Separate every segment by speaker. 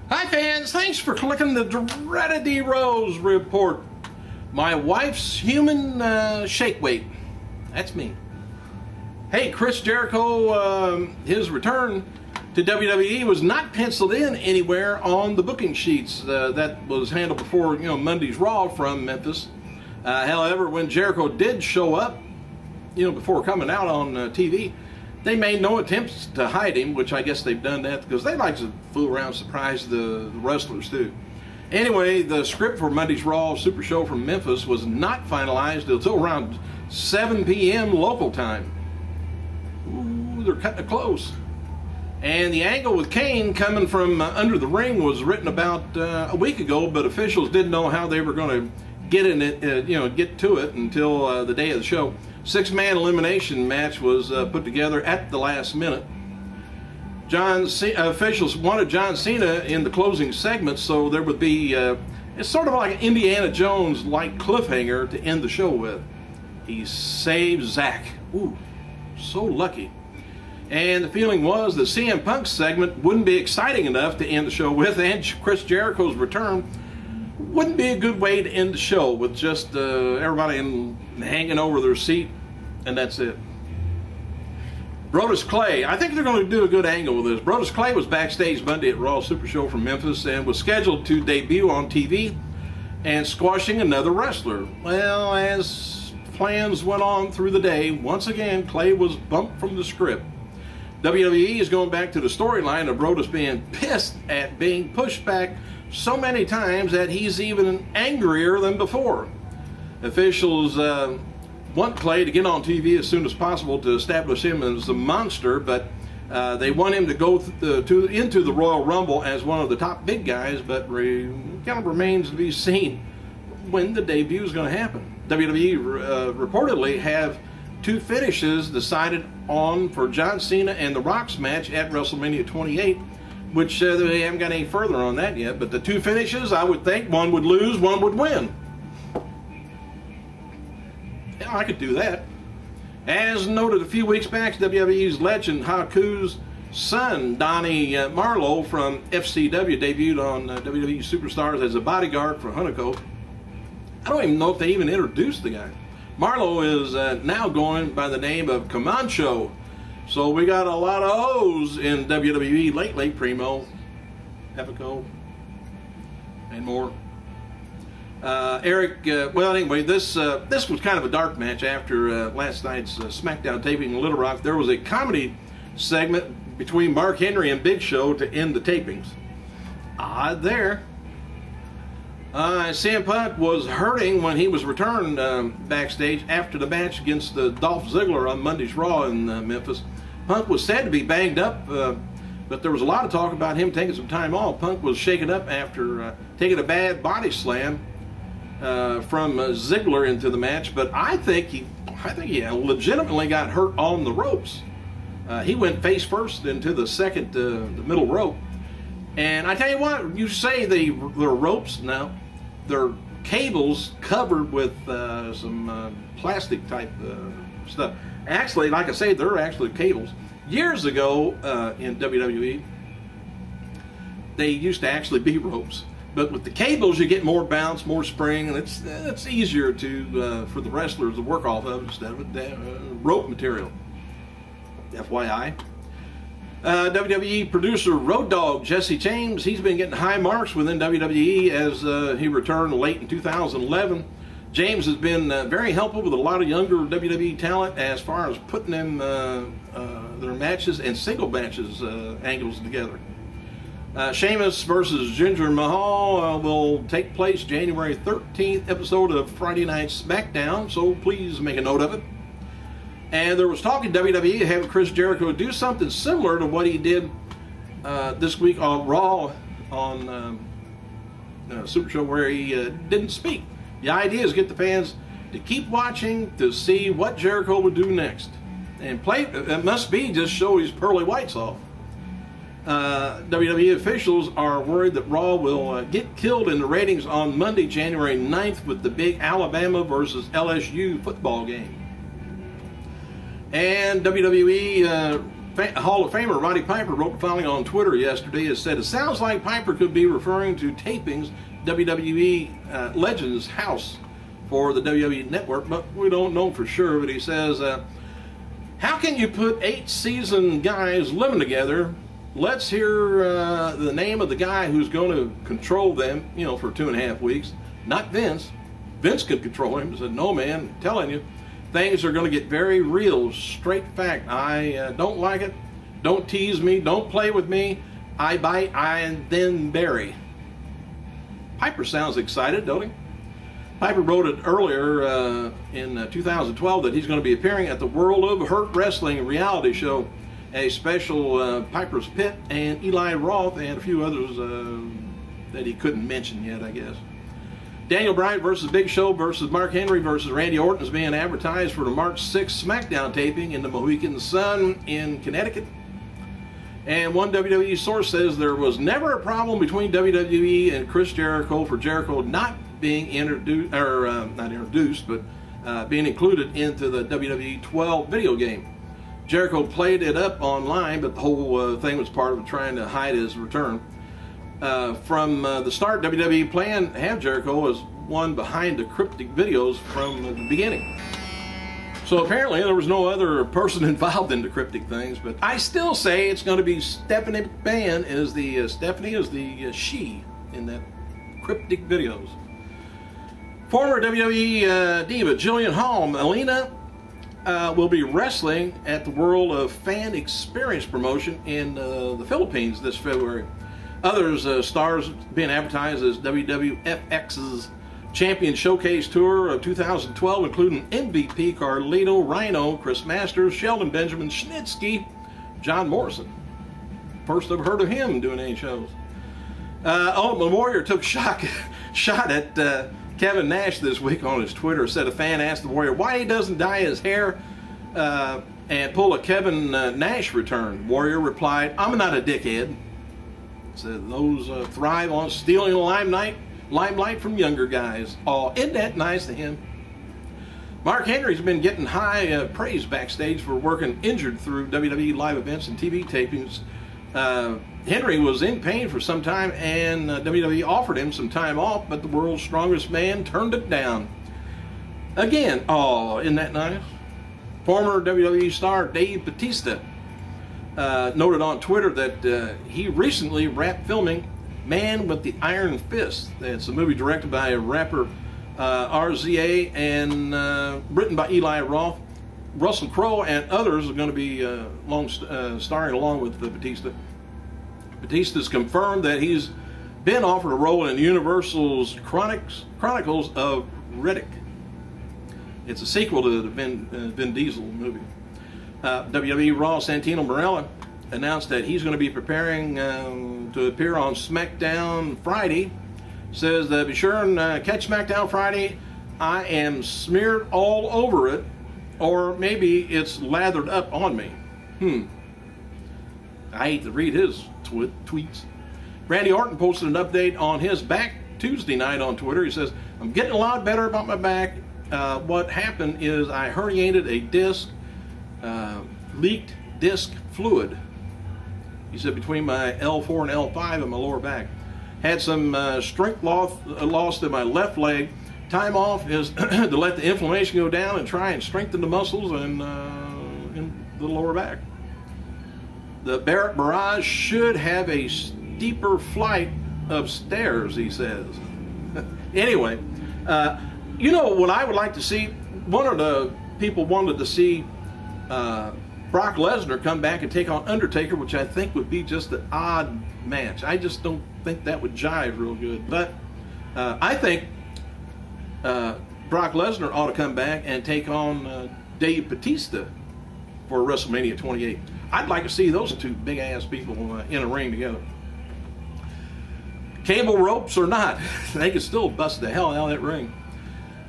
Speaker 1: Hi fans, thanks for clicking the dreaded D-Rose report. My wife's human shake weight. That's me. Hey, Chris Jericho, his return to WWE was not penciled in anywhere on the booking sheets. That was handled before, Monday's Raw from Memphis. However, when Jericho did show up, before coming out on TV, they made no attempts to hide him, which I guess they've done that because they like to fool around, surprise the wrestlers too. Anyway, the script for Monday's Raw Super Show from Memphis was not finalized until around 7 p.m. local time. Ooh, they're cutting it close. And the angle with Kane coming from under the ring was written about a week ago, but officials didn't know how they were going to get in it, get to it until the day of the show. Six-man elimination match was put together at the last minute. Officials wanted John Cena in the closing segment, so there would be it's sort of like an Indiana Jones-like cliffhanger to end the show with. He saved Zach. Ooh, so lucky. And the feeling was that CM Punk's segment wouldn't be exciting enough to end the show with, and Chris Jericho's return wouldn't be a good way to end the show with just everybody hanging over their seat, and that's it. Brodus Clay, I think they're going to do a good angle with this. Brodus Clay was backstage Monday at Raw Super Show from Memphis and was scheduled to debut on TV and squashing another wrestler. Well, as plans went on through the day, once again, Clay was bumped from the script. WWE is going back to the storyline of Brodus being pissed at being pushed back so many times that he's even angrier than before. Officials want Clay to get on TV as soon as possible to establish him as a monster, but they want him to go into the Royal Rumble as one of the top big guys, but kind of remains to be seen when the debut is going to happen. WWE reportedly have two finishes decided on for John Cena and The Rock's match at WrestleMania 28, which they haven't got any further on that yet, but the two finishes, I would think one would lose, one would win. Yeah, I could do that. As noted a few weeks back, WWE's legend Haku's son, Donnie Marlowe from FCW, debuted on WWE Superstars as a bodyguard for Hunico. I don't even know if they even introduced the guy. Marlowe is now going by the name of Comancho. So we got a lot of O's in WWE lately, Primo, Epico, and more. Well, anyway, this was kind of a dark match after last night's SmackDown taping in Little Rock. There was a comedy segment between Mark Henry and Big Show to end the tapings. Odd there. CM Punk was hurting when he was returned backstage after the match against Dolph Ziggler on Monday's Raw in Memphis. Punk was said to be banged up, but there was a lot of talk about him taking some time off. Punk was shaken up after taking a bad body slam from Ziggler into the match, but I think he legitimately got hurt on the ropes. He went face first into the middle rope. And I tell you what, you say they're ropes now, they're cables covered with some plastic type stuff. Actually, like I say, they're actually cables. Years ago in WWE, they used to actually be ropes. But with the cables, you get more bounce, more spring, and it's easier for the wrestlers to work off of instead of rope material. FYI. WWE producer Road Dogg Jesse James, he's been getting high marks within WWE as he returned late in 2011. James has been very helpful with a lot of younger WWE talent as far as putting them their matches and single matches angles together. Sheamus versus Jinder Mahal will take place January 13th episode of Friday Night SmackDown, so please make a note of it. And there was talk in WWE having Chris Jericho do something similar to what he did this week on Raw on Super Show, where he didn't speak. The idea is get the fans to keep watching to see what Jericho would do next. And it must be just show his pearly whites off. WWE officials are worried that Raw will get killed in the ratings on Monday, January 9th with the big Alabama versus LSU football game. And WWE Hall of Famer Roddy Piper wrote the following on Twitter yesterday. It said, it sounds like Piper could be referring to tapings WWE Legends House for the WWE Network, but we don't know for sure. But he says, how can you put 8 seasoned guys living together? Let's hear the name of the guy who's going to control them, you know, for 2.5 weeks. Not Vince. Vince could control him. He said, no, man, I'm telling you, things are going to get very real. Straight fact. I don't like it. Don't tease me. Don't play with me. I bite, and then bury. Piper sounds excited, don't he? Piper wrote it earlier in 2012 that he's going to be appearing at the World of Hurt Wrestling reality show, a special Piper's Pit and Eli Roth and a few others that he couldn't mention yet, I guess. Daniel Bryan versus Big Show versus Mark Henry versus Randy Orton is being advertised for the March 6th SmackDown taping in the Mohegan Sun in Connecticut. And one WWE source says there was never a problem between WWE and Chris Jericho for Jericho not being introduced, or not introduced, but being included into the WWE 12 video game. Jericho played it up online, but the whole thing was part of trying to hide his return. From the start, WWE planned to have Jericho as one behind the cryptic videos from the beginning. So apparently there was no other person involved in the cryptic things, but I still say it's going to be Stephanie McMahon as the Stephanie is the she in that cryptic videos. Former WWE diva Jillian Hall, Melina, will be wrestling at the World of Fan Experience promotion in the Philippines this February. Others stars being advertised as WWFX's Champion Showcase Tour of 2012, including MVP Carlito Rhino, Chris Masters, Sheldon Benjamin, Snitsky, John Morrison. First I've heard of him doing any shows. Ultimate Warrior took shot at Kevin Nash this week on his Twitter. Said a fan asked the Warrior why he doesn't dye his hair and pull a Kevin Nash return. Warrior replied, "I'm not a dickhead." Said those thrive on stealing the limelight from younger guys. Oh, isn't that nice to him? Mark Henry's been getting high praise backstage for working injured through WWE live events and TV tapings. Henry was in pain for some time, and WWE offered him some time off, but the world's strongest man turned it down. Again, oh, isn't that nice? Former WWE star Dave Bautista noted on Twitter that he recently wrapped filming Man with the Iron Fist. It's a movie directed by rapper RZA and written by Eli Roth. Russell Crowe and others are going to be starring along with Bautista. Bautista's confirmed that he's been offered a role in Universal's Chronicles of Riddick. It's a sequel to the Vin Diesel movie. WWE Raw Santino Marella announced that he's going to be preparing to appear on SmackDown Friday. Says that be sure and catch SmackDown Friday. I am smeared all over it, or maybe it's lathered up on me. I hate to read his tweets. Randy Orton posted an update on his back Tuesday night on Twitter. He says, "I'm getting a lot better about my back. What happened is I herniated a disc, leaked disc fluid." He said between my L4 and L5 in my lower back. Had some strength lost in my left leg. Time off is to let the inflammation go down and try and strengthen the muscles in the lower back. The Barrett Barrage should have a steeper flight of stairs, he says. Anyway, you know what I would like to see? One of the people wanted to see Brock Lesnar come back and take on Undertaker, which I think would be just an odd match. I just don't think that would jive real good. But I think Brock Lesnar ought to come back and take on Dave Bautista for WrestleMania 28. I'd like to see those two big-ass people in a ring together. Cable ropes or not, they could still bust the hell out of that ring.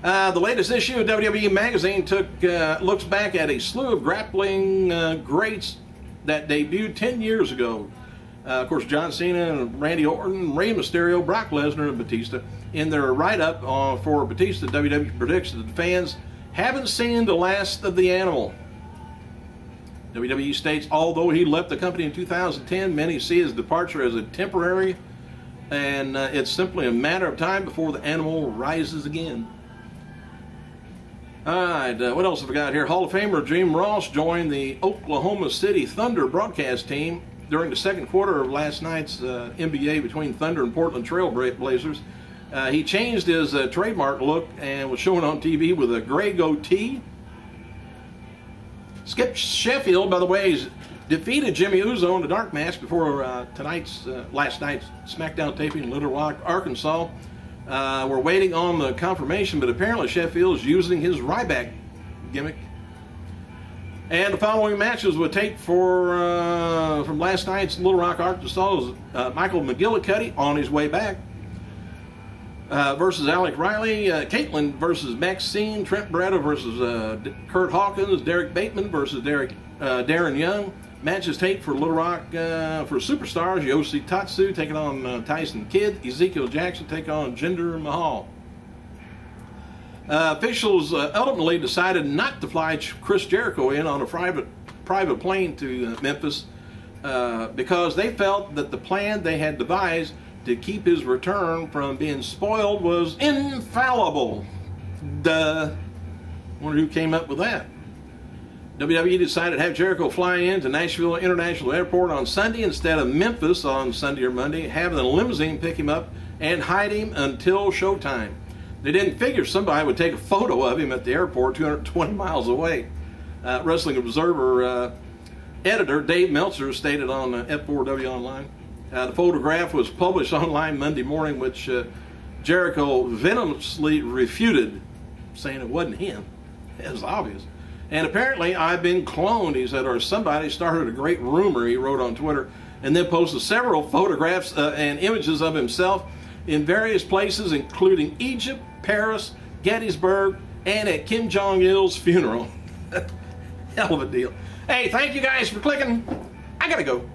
Speaker 1: The latest issue of WWE Magazine looks back at a slew of grappling greats that debuted 10 years ago. Of course, John Cena and Randy Orton, Rey Mysterio, Brock Lesnar, and Batista. In their write-up for Batista, WWE predicts that the fans haven't seen the last of the animal. WWE states, although he left the company in 2010, many see his departure as a temporary, and it's simply a matter of time before the animal rises again. All right, what else have we got here? Hall of Famer Jim Ross joined the Oklahoma City Thunder broadcast team during the second quarter of last night's NBA between Thunder and Portland Trail Blazers. He changed his trademark look and was shown on TV with a gray goatee. Skip Sheffield, by the way, has defeated Jimmy Uso in the dark match before last night's SmackDown taping in Little Rock, Arkansas. We're waiting on the confirmation, but apparently Sheffield is using his Ryback gimmick. And the following matches would take from last night's Little Rock, Arkansas, Michael McGillicuddy on his way back versus Alec Riley, Caitlin versus Maxine, Trent Beretta versus Kurt Hawkins, Derek Bateman versus Darren Young. Matches take for Little Rock for Superstars, Yoshi Tatsu taking on Tyson Kidd, Ezekiel Jackson taking on Jinder Mahal. Officials ultimately decided not to fly Chris Jericho in on a private plane to Memphis because they felt that the plan they had devised to keep his return from being spoiled was infallible. Duh. Wonder who came up with that. WWE decided to have Jericho fly into Nashville International Airport on Sunday instead of Memphis on Sunday or Monday, having a limousine pick him up and hide him until showtime. They didn't figure somebody would take a photo of him at the airport 220 miles away. Wrestling Observer editor Dave Meltzer stated on F4W Online. The photograph was published online Monday morning, which Jericho venomously refuted, saying it wasn't him. It was obvious. And apparently, I've been cloned, he said, or somebody started a great rumor, he wrote on Twitter, and then posted several photographs and images of himself in various places, including Egypt, Paris, Gettysburg, and at Kim Jong-il's funeral. Hell of a deal. Hey, thank you guys for clicking. I gotta go.